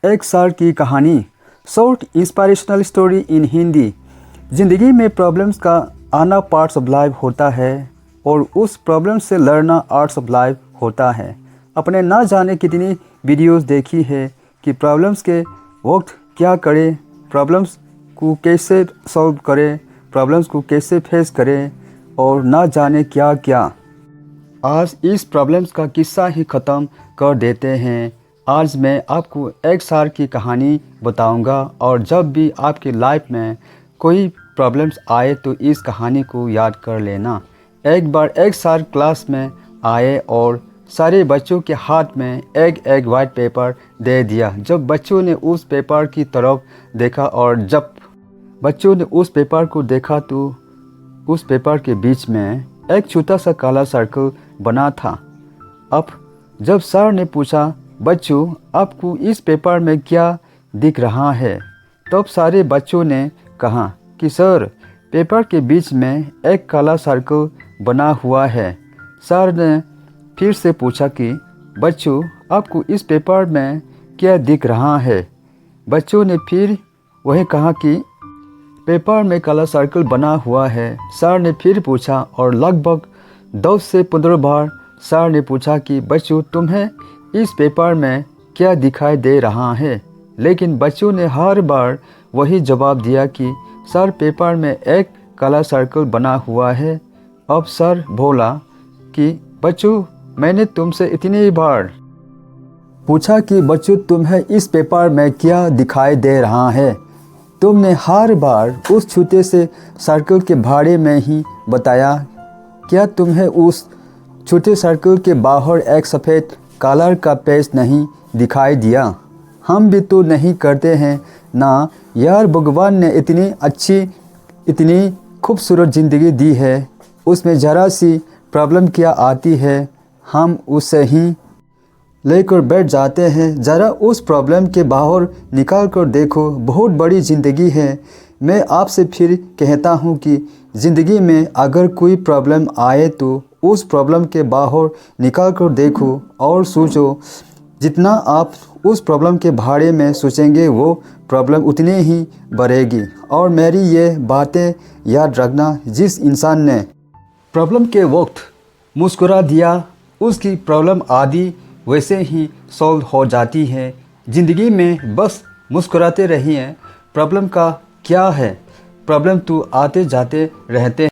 एक साल की कहानी, short inspirational story in Hindi. ज़िंदगी में प्रॉब्लम्स का आना पार्ट्स ऑफ लाइफ होता है और उस प्रॉब्लम से लड़ना आर्ट्स ऑफ लाइफ होता है। अपने ना जाने कितनी वीडियोस देखी है कि प्रॉब्लम्स के वक्त क्या करें, प्रॉब्लम्स को कैसे सॉल्व करें, प्रॉब्लम्स को कैसे फेस करें और ना जाने क्या क्या। आज इस प्रॉब्लम्स का किस्सा ही ख़त्म कर देते हैं। आज मैं आपको एक साल की कहानी बताऊंगा और जब भी आपकी लाइफ में कोई प्रॉब्लम्स आए तो इस कहानी को याद कर लेना। एक बार एक साल क्लास में आए और सारे बच्चों के हाथ में एक वाइट पेपर दे दिया। जब बच्चों ने उस पेपर की तरफ देखा और जब बच्चों ने उस पेपर को देखा तो उस पेपर के बीच में एक छोटा सा काला सर्कल बना था। अब जब सर ने पूछा, बच्चों आपको इस पेपर में क्या दिख रहा है, तब सारे बच्चों ने कहा कि सर पेपर के बीच में एक काला सर्कल बना हुआ है। सर ने फिर से पूछा कि बच्चों आपको इस पेपर में क्या दिख रहा है। बच्चों ने फिर वही कहा कि पेपर में काला सर्कल बना हुआ है। सर ने फिर पूछा और लगभग 10 से 15 बार सर ने पूछा कि बच्चों तुम्हें इस पेपर में क्या दिखाई दे रहा है, लेकिन बच्चों ने हर बार वही जवाब दिया कि सर पेपर में एक काला सर्कल बना हुआ है। अब सर बोला कि बच्चों मैंने तुमसे इतनी बार पूछा कि बच्चों तुम्हें इस पेपर में क्या दिखाई दे रहा है, तुमने हर बार उस छोटे से सर्कल के बारे में ही बताया। क्या तुम्हें उस छोटे सर्कल के बाहर एक सफ़ेद कलर का पेज नहीं दिखाई दिया? हम भी तो नहीं करते हैं ना यार। भगवान ने इतनी अच्छी इतनी खूबसूरत ज़िंदगी दी है, उसमें ज़रा सी प्रॉब्लम क्या आती है हम उससे ही लेकर बैठ जाते हैं। ज़रा उस प्रॉब्लम के बाहर निकाल कर देखो, बहुत बड़ी ज़िंदगी है। मैं आपसे फिर कहता हूँ कि ज़िंदगी में अगर कोई प्रॉब्लम आए तो उस प्रॉब्लम के बाहर निकाल कर देखो और सोचो। जितना आप उस प्रॉब्लम के बारे में सोचेंगे वो प्रॉब्लम उतनी ही बढ़ेगी। और मेरी ये बातें याद रखना, जिस इंसान ने प्रॉब्लम के वक्त मुस्कुरा दिया उसकी प्रॉब्लम आदि वैसे ही सॉल्व हो जाती है। ज़िंदगी में बस मुस्कुराते रहिए। प्रॉब्लम का क्या है, प्रॉब्लम तो आते जाते रहते